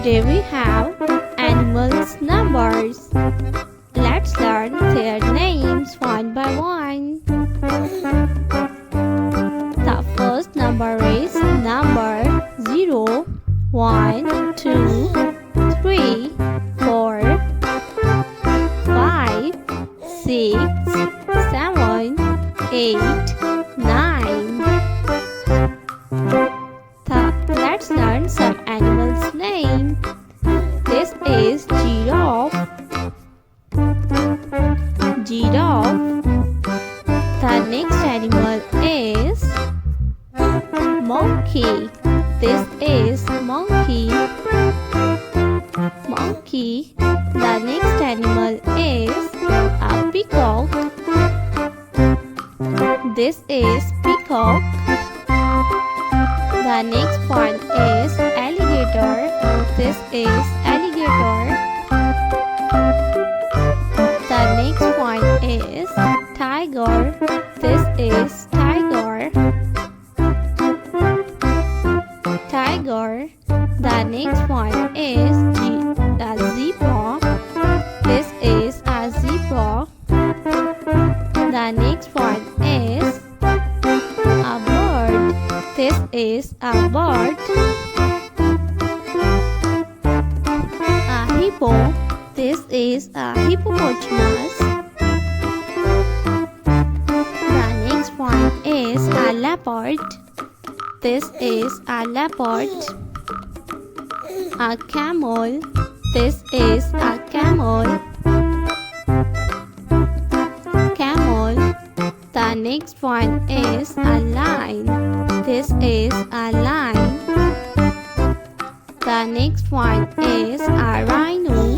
Do we have animals' numbers? Let's learn their names one by one. The first number is number 0, 1, 2, 3, 4, 5, 6, 7, 8, 9. Let's learn some animals' name. This is giraffe. Giraffe. The next animal is monkey. This is monkey. Monkey. The next animal is a peacock. This is peacock. The next one is alligator. This is alligator. The next one is tiger. This is tiger. Tiger. The next one is a zebra. This is a zebra. The next one is a bird. This is a bird. A hippo. This is a hippopotamus. The next one is a leopard. This is a leopard. A camel. This is a camel. Camel. The next one is a lion. This is a lion. The next one is a rhino.